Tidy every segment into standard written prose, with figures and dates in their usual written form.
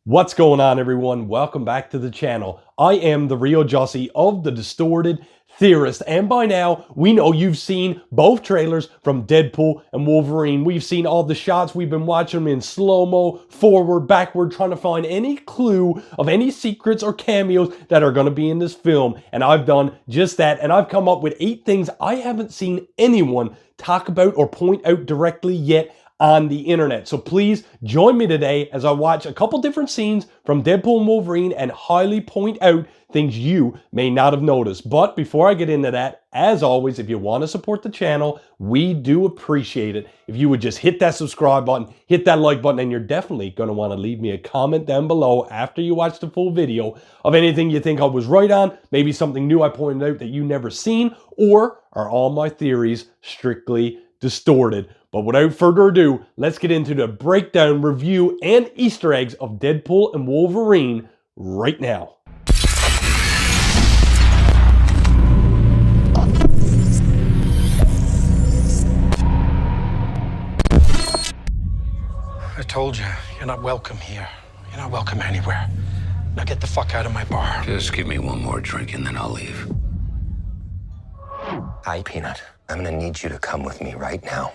What's going on, everyone? Welcome back to the channel. I am the real Jussy of the Distorted Theorist, and by now we know you've seen both trailers from Deadpool and Wolverine. We've seen all the shots. We've been watching them in slow-mo, forward, backward, trying to find any clue of any secrets or cameos that are going to be in this film, and I've done just that, and I've come up with 8 things I haven't seen anyone talk about or point out directly yet on the internet. So please join me today as I watch a couple different scenes from Deadpool and Wolverine and highly point out things you may not have noticed. But before I get into that, as always, if you want to support the channel, we do appreciate it if you would just hit that subscribe button, hit that like button, and you're definitely going to want to leave me a comment down below after you watch the full video of anything you think I was right on, maybe something new I pointed out that you never seen, or are all my theories strictly distorted. But without further ado, let's get into the breakdown, review, and Easter eggs of Deadpool and Wolverine right now. I told you, you're not welcome here. You're not welcome anywhere. Now get the fuck out of my bar. Just give me one more drink and then I'll leave. Hi, Peanut. I'm gonna need you to come with me right now.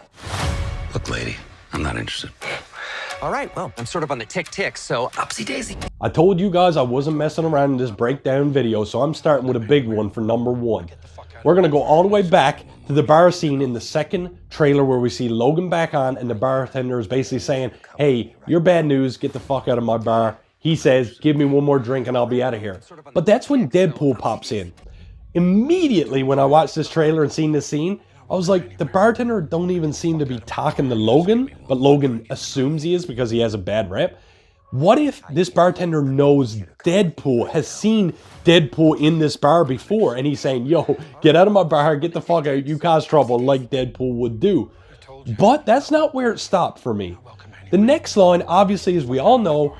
Look, lady, I'm not interested. All right, well, I'm sort of on the tick-tick, so upsy daisy. I told you guys I wasn't messing around in this breakdown video, so I'm starting with a big one for number 1. We're going to go all the way back to the bar scene in the second trailer where we see Logan back on and the bartender is basically saying, hey, you're bad news, get the fuck out of my bar. He says, give me one more drink and I'll be out of here. But that's when Deadpool pops in. Immediately when I watched this trailer and seen this scene, I was like, the bartender don't even seem to be talking to Logan, but Logan assumes he is because he has a bad rep. What if this bartender knows Deadpool, has seen Deadpool in this bar before, and he's saying, yo, get out of my bar, get the fuck out, you cause trouble, like Deadpool would do. But that's not where it stopped for me. The next line, obviously, as we all know,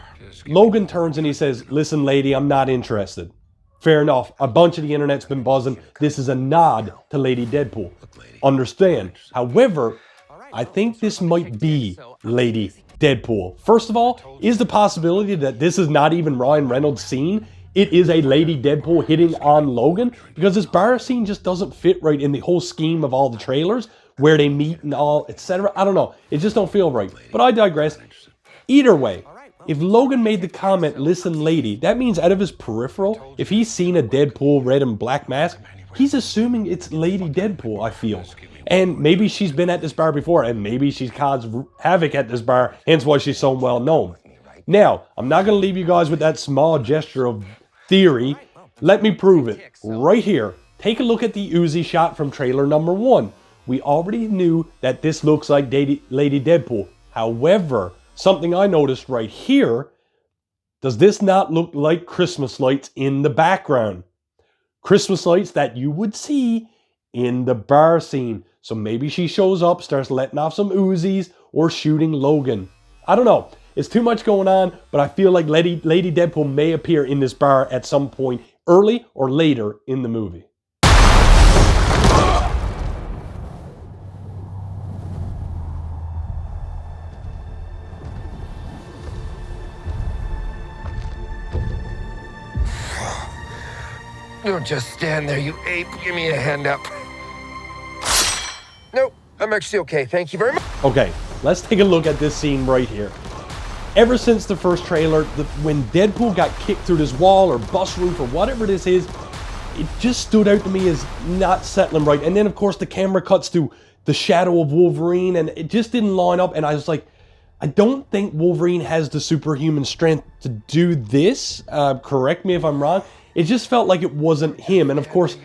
Logan turns and he says, listen, lady, I'm not interested. Fair enough. A bunch of the internet's been buzzing. This is a nod to Lady Deadpool. Understand. However, I think this might be Lady Deadpool. First of all, is the possibility that this is not even Ryan Reynolds' scene? It is a Lady Deadpool hitting on Logan? Because this bar scene just doesn't fit right in the whole scheme of all the trailers, where they meet and all, etc. I don't know. It just don't feel right. But I digress. Either way, if Logan made the comment, listen lady, that means out of his peripheral, if he's seen a Deadpool red and black mask, he's assuming it's Lady Deadpool, I feel. And maybe she's been at this bar before, and maybe she's caused havoc at this bar, hence why she's so well known. Now, I'm not going to leave you guys with that small gesture of theory. Let me prove it. Right here, take a look at the Uzi shot from trailer number 1. We already knew that this looks like Lady Deadpool. However, something I noticed right here, does this not look like Christmas lights in the background? Christmas lights that you would see in the bar scene. So maybe she shows up, starts letting off some Uzis, or shooting Logan. I don't know. It's too much going on, but I feel like Lady Deadpool may appear in this bar at some point early or later in the movie. Don't just stand there, you ape. Give me a hand up. Nope, I'm actually okay. Thank you very much. Okay, let's take a look at this scene right here. Ever since the first trailer, when Deadpool got kicked through this wall or bus roof or whatever this is, it just stood out to me as not settling right. And then, of course, the camera cuts to the shadow of Wolverine, and it just didn't line up. And I was like, I don't think Wolverine has the superhuman strength to do this. Correct me if I'm wrong. It just felt like it wasn't him. And of course,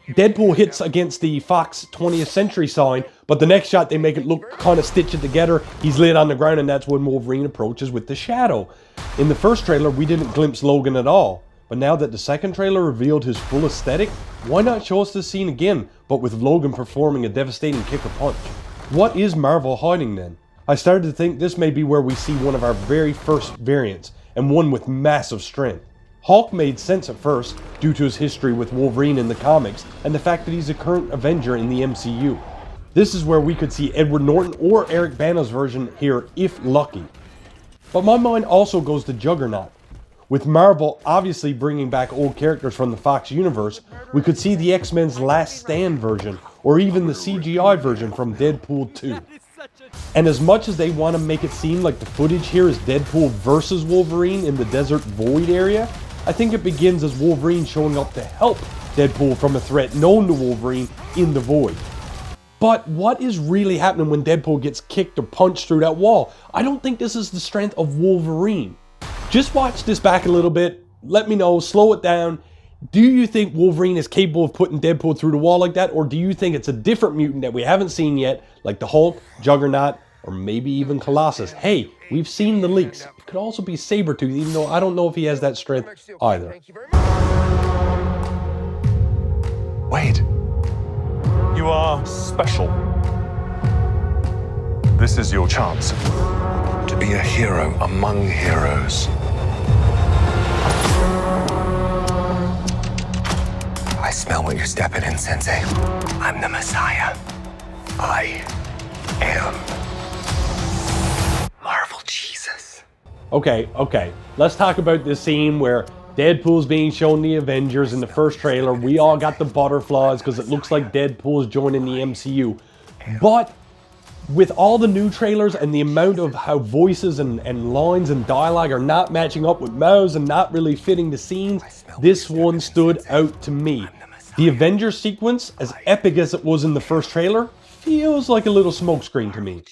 Deadpool hits against the Fox 20th Century sign, but the next shot they make it look kind of stitch it together. He's laid on the ground, and that's when Wolverine approaches with the shadow. In the first trailer, we didn't glimpse Logan at all. But now that the second trailer revealed his full aesthetic, why not show us this scene again, but with Logan performing a devastating kick or punch? What is Marvel hiding then? I started to think this may be where we see one of our very first variants, and one with massive strength. Hulk made sense at first, due to his history with Wolverine in the comics, and the fact that he's a current Avenger in the MCU. This is where we could see Edward Norton or Eric Bana's version here, if lucky. But my mind also goes to Juggernaut. With Marvel obviously bringing back old characters from the Fox universe, we could see the X-Men's Last Stand version, or even the CGI version from Deadpool 2. And as much as they want to make it seem like the footage here is Deadpool versus Wolverine in the desert void area, I think it begins as Wolverine showing up to help Deadpool from a threat known to Wolverine in the void. But what is really happening when Deadpool gets kicked or punched through that wall? I don't think this is the strength of Wolverine. Just watch this back a little bit, let me know, slow it down. Do you think Wolverine is capable of putting Deadpool through the wall like that? Or do you think it's a different mutant that we haven't seen yet, like the Hulk, Juggernaut, or maybe even Colossus? Hey, we've seen the leaks. It could also be Sabretooth, even though I don't know if he has that strength either. Wait. You are special. This is your chance. To be a hero among heroes. I smell what you're stepping in, Sensei. I'm the Messiah. I am Marvel Jesus. Okay, let's talk about this scene where Deadpool's being shown the Avengers in the first trailer. We all got the butterflies because it looks like Deadpool's joining the MCU. But with all the new trailers and the amount of how voices and lines and dialogue are not matching up with mouths and not really fitting the scenes, this one stood out to me. The Avengers sequence, as epic as it was in the first trailer, feels like a little smokescreen to me.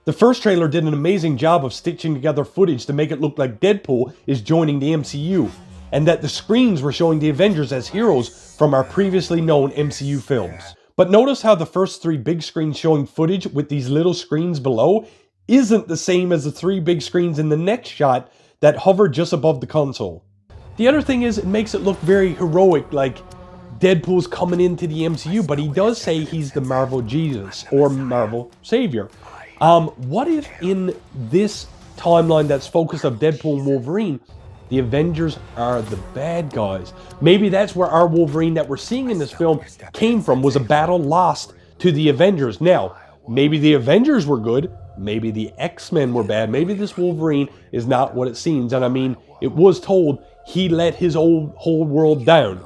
The first trailer did an amazing job of stitching together footage to make it look like Deadpool is joining the MCU, and that the screens were showing the Avengers as heroes from our previously known MCU films. But notice how the first 3 big screens showing footage with these little screens below isn't the same as the 3 big screens in the next shot that hover just above the console. The other thing is, it makes it look very heroic, like Deadpool's coming into the MCU, but he does say he's the Marvel Jesus, or Marvel Savior. What if in this timeline that's focused on Deadpool and Wolverine, the Avengers are the bad guys? Maybe that's where our Wolverine that we're seeing in this film came from, was a battle lost to the Avengers. Now, maybe the Avengers were good, maybe the X-Men were bad, maybe this Wolverine is not what it seems, and I mean, it was told he let his whole world down.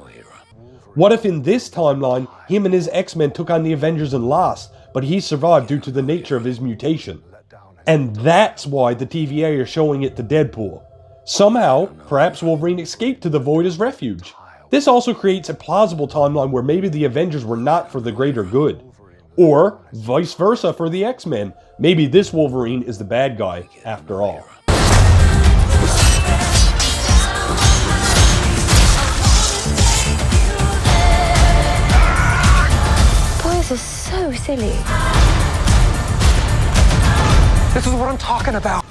What if in this timeline, him and his X-Men took on the Avengers and lost, but he survived due to the nature of his mutation? And that's why the TVA are showing it to Deadpool. Somehow, perhaps Wolverine escaped to the void as refuge. This also creates a plausible timeline where maybe the Avengers were not for the greater good. Or, vice versa for the X-Men. Maybe this Wolverine is the bad guy after all. Boys are so silly. This is what I'm talking about.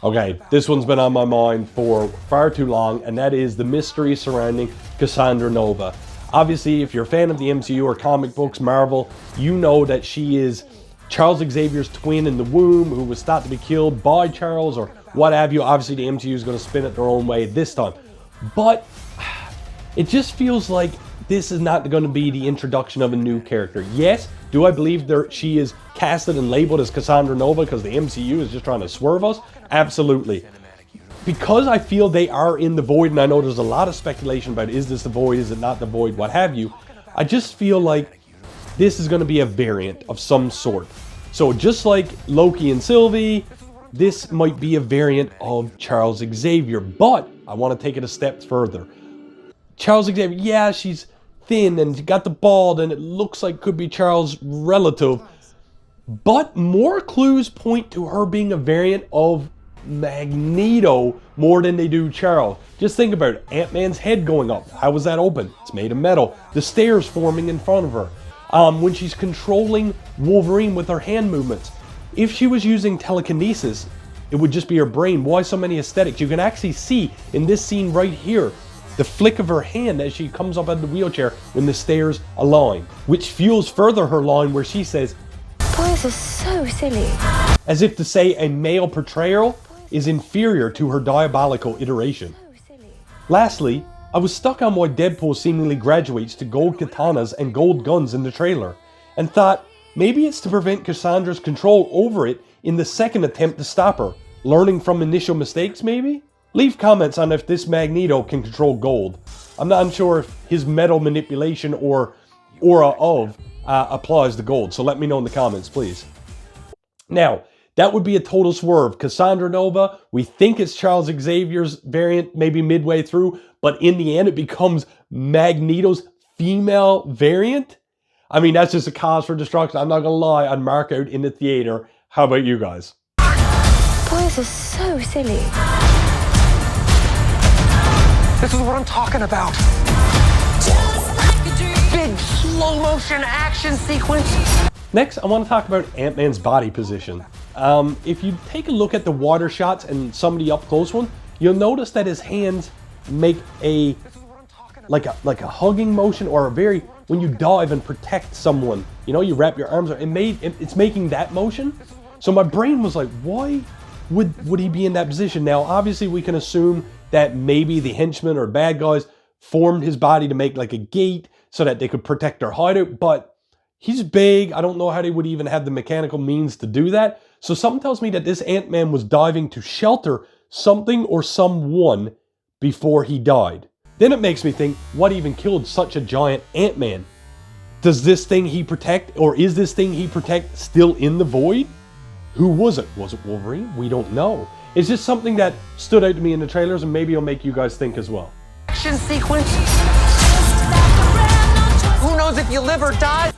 Okay, this one's been on my mind for far too long, and that is the mystery surrounding Cassandra Nova. Obviously, if you're a fan of the MCU or comic books, Marvel, you know that she is Charles Xavier's twin in the womb who was thought to be killed by Charles or what have you. Obviously, the MCU is going to spin it their own way this time. But it just feels like this is not going to be the introduction of a new character. Yes, do I believe she is casted and labeled as Cassandra Nova because the MCU is just trying to swerve us? Absolutely. Because I feel they are in the void, and I know there's a lot of speculation about is this the void, is it not the void, what have you, I just feel like this is going to be a variant of some sort. So just like Loki and Sylvie, this might be a variant of Charles Xavier, but I want to take it a step further. Charles Xavier, yeah, she's thin and got the bald and it looks like could be Charles' relative, but more clues point to her being a variant of Magneto more than they do Charles. Just think about it. Ant-Man's head going up. How was that open? It's made of metal. The stairs forming in front of her. When she's controlling Wolverine with her hand movements. If she was using telekinesis, it would just be her brain. Why so many aesthetics? You can actually see in this scene right here the flick of her hand as she comes up out of the wheelchair when the stairs align, which fuels further her line where she says, Boys are so silly. as if to say a male portrayal is inferior to her diabolical iteration. Lastly, I was stuck on why Deadpool seemingly graduates to gold katanas and gold guns in the trailer, and thought maybe it's to prevent Cassandra's control over it in the second attempt to stop her. Learning from initial mistakes, maybe? Leave comments on if this Magneto can control gold. I'm not unsure if his metal manipulation or aura of applies to gold, so let me know in the comments, please. Now, that would be a total swerve. Cassandra Nova, we think it's Charles Xavier's variant, maybe midway through, but in the end it becomes Magneto's female variant? I mean, that's just a cause for destruction. I'm not gonna lie, I'd mark out in the theater. How about you guys? Boys are so silly. This is what I'm talking about. Big slow motion action sequence. Next, I want to talk about Ant-Man's body position. If you take a look at the water shots and some of the up close one, you'll notice that his hands make a like a hugging motion, or a very, when you dive and protect someone, you know, you wrap your arms around, it's making that motion. So my brain was like, why would he be in that position? Now, obviously we can assume that maybe the henchmen or bad guys formed his body to make like a gate so that they could protect their hideout, but he's big. I don't know how they would even have the mechanical means to do that. So something tells me that this Ant-Man was diving to shelter something or someone before he died. Then it makes me think, what even killed such a giant Ant-Man? Does this thing he protect, or is this thing he protect still in the void? Who was it? Was it Wolverine? We don't know. It's just something that stood out to me in the trailers, and maybe it'll make you guys think as well. Action sequence. Who knows if you live or die?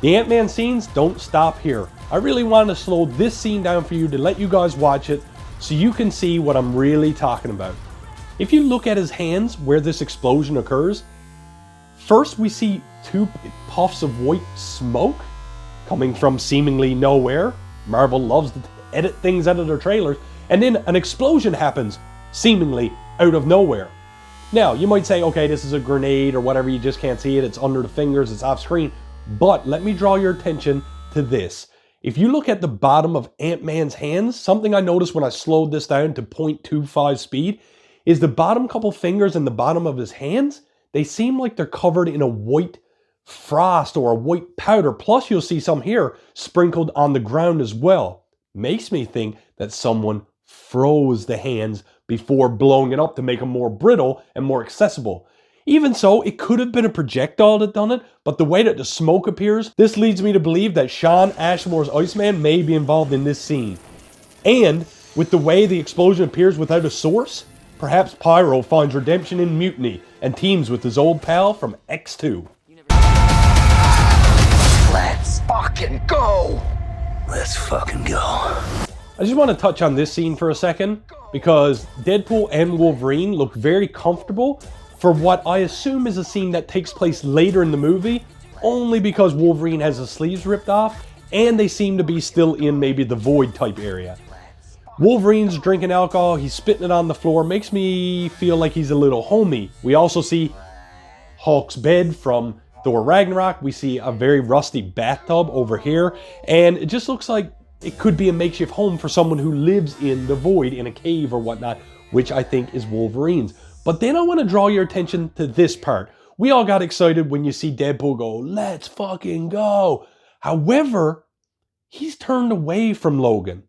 The Ant-Man scenes don't stop here. I really want to slow this scene down for you to let you guys watch it so you can see what I'm really talking about. If you look at his hands where this explosion occurs, first we see two puffs of white smoke coming from seemingly nowhere. Marvel loves to edit things out of their trailers. And then an explosion happens, seemingly out of nowhere. Now, you might say, okay, this is a grenade or whatever, you just can't see it, it's under the fingers, it's off screen. But let me draw your attention to this. If you look at the bottom of Ant-Man's hands, something I noticed when I slowed this down to 0.25 speed, is the bottom couple fingers and the bottom of his hands, they seem like they're covered in a white frost or a white powder. Plus you'll see some here sprinkled on the ground as well. Makes me think that someone froze the hands before blowing it up to make them more brittle and more accessible. Even so, it could have been a projectile that done it, but the way that the smoke appears, this leads me to believe that Shawn Ashmore's Iceman may be involved in this scene. And with the way the explosion appears without a source, perhaps Pyro finds redemption in Mutiny and teams with his old pal from X2. Let's fucking go. Let's fucking go. I just want to touch on this scene for a second, because Deadpool and Wolverine look very comfortable for what I assume is a scene that takes place later in the movie, only because Wolverine has his sleeves ripped off, and they seem to be still in maybe the void type area. Wolverine's drinking alcohol, he's spitting it on the floor, makes me feel like he's a little homey. We also see Hulk's bed from Thor Ragnarok. We see a very rusty bathtub over here, and it just looks like it could be a makeshift home for someone who lives in the void, in a cave or whatnot, which I think is Wolverine's. But then I want to draw your attention to this part. We all got excited when you see Deadpool go, let's fucking go. However, he's turned away from Logan.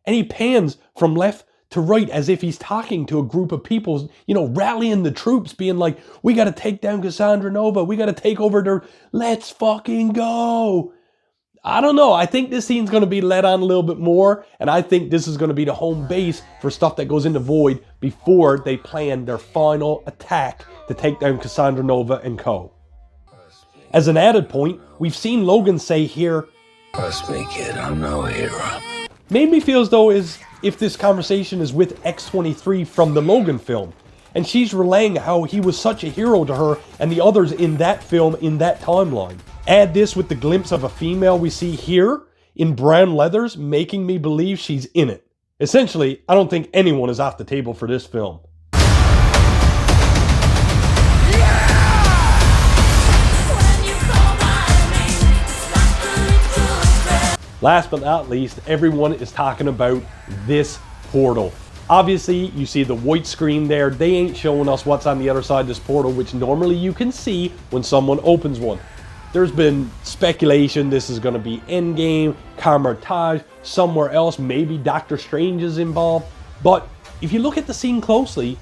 And he pans from left to right as if he's talking to a group of people, you know, rallying the troops, being like, we got to take down Cassandra Nova. We got to take over their, let's fucking go. I don't know. I think this scene's going to be let on a little bit more. And I think this is going to be the home base for stuff that goes into Void before they plan their final attack to take down Cassandra Nova and co. As an added point, we've seen Logan say here, Trust me, kid, I'm no hero. made me feel as though as if this conversation is with X-23 from the Logan film. And she's relaying how he was such a hero to her and the others in that film in that timeline. Add this with the glimpse of a female we see here in brown leathers, making me believe she's in it. Essentially, I don't think anyone is off the table for this film. Last but not least, everyone is talking about this portal. Obviously, you see the white screen there. They ain't showing us what's on the other side of this portal, which normally you can see when someone opens one. there's been speculation this is going to be Endgame, Carmitage, somewhere else, maybe Doctor Strange is involved. But if you look at the scene closely,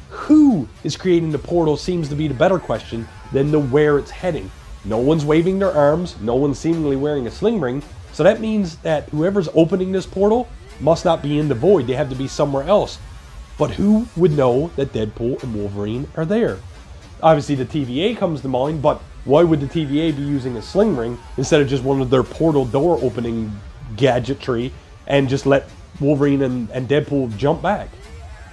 who is creating the portal seems to be the better question than the where it's heading. No one's waving their arms, no one's seemingly wearing a sling ring, so that means that whoever's opening this portal must not be in the void, they have to be somewhere else. But who would know that Deadpool and Wolverine are there? Obviously the TVA comes to mind, but why would the TVA be using a sling ring instead of just one of their portal door opening gadgetry and just let Wolverine and Deadpool jump back?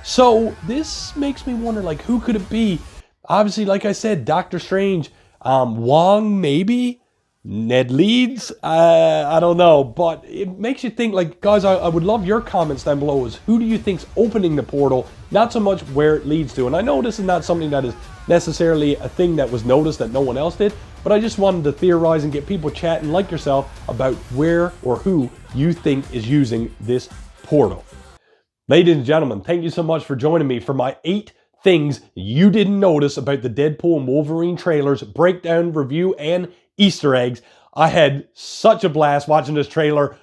So this makes me wonder, like, who could it be? Obviously, like I said, Doctor Strange, Wong maybe, Ned Leeds, I don't know, but it makes you think. Like, guys, I would love your comments down below. Is who do you think's opening the portal? Not so much where it leads to. And I know this is not something that is necessarily a thing that was noticed that no one else did, but I just wanted to theorize and get people chatting like yourself about where or who you think is using this portal. Ladies and gentlemen, thank you so much for joining me for my 8 things you didn't notice about the Deadpool and Wolverine trailers, breakdown, review, and Easter eggs. I had such a blast watching this trailer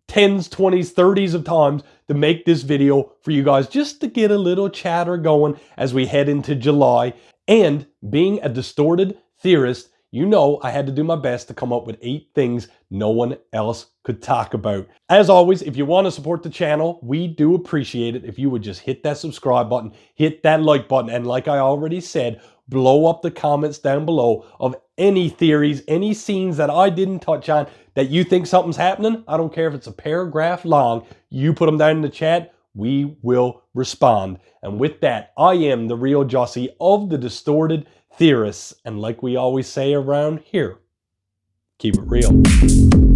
10s, 20s, 30s of times to make this video for you guys, just to get a little chatter going as we head into July. And being a distorted theorist, you know I had to do my best to come up with 8 things no one else could talk about. As always, if you want to support the channel, we do appreciate it if you would just hit that subscribe button, hit that like button, and like I already said, blow up the comments down below of any theories, any scenes that I didn't touch on that you think something's happening. I don't care if it's a paragraph long. You put them down in the chat, we will respond. And with that, I am the real Jussy of the Distorted Theorists. And like we always say around here, keep it real.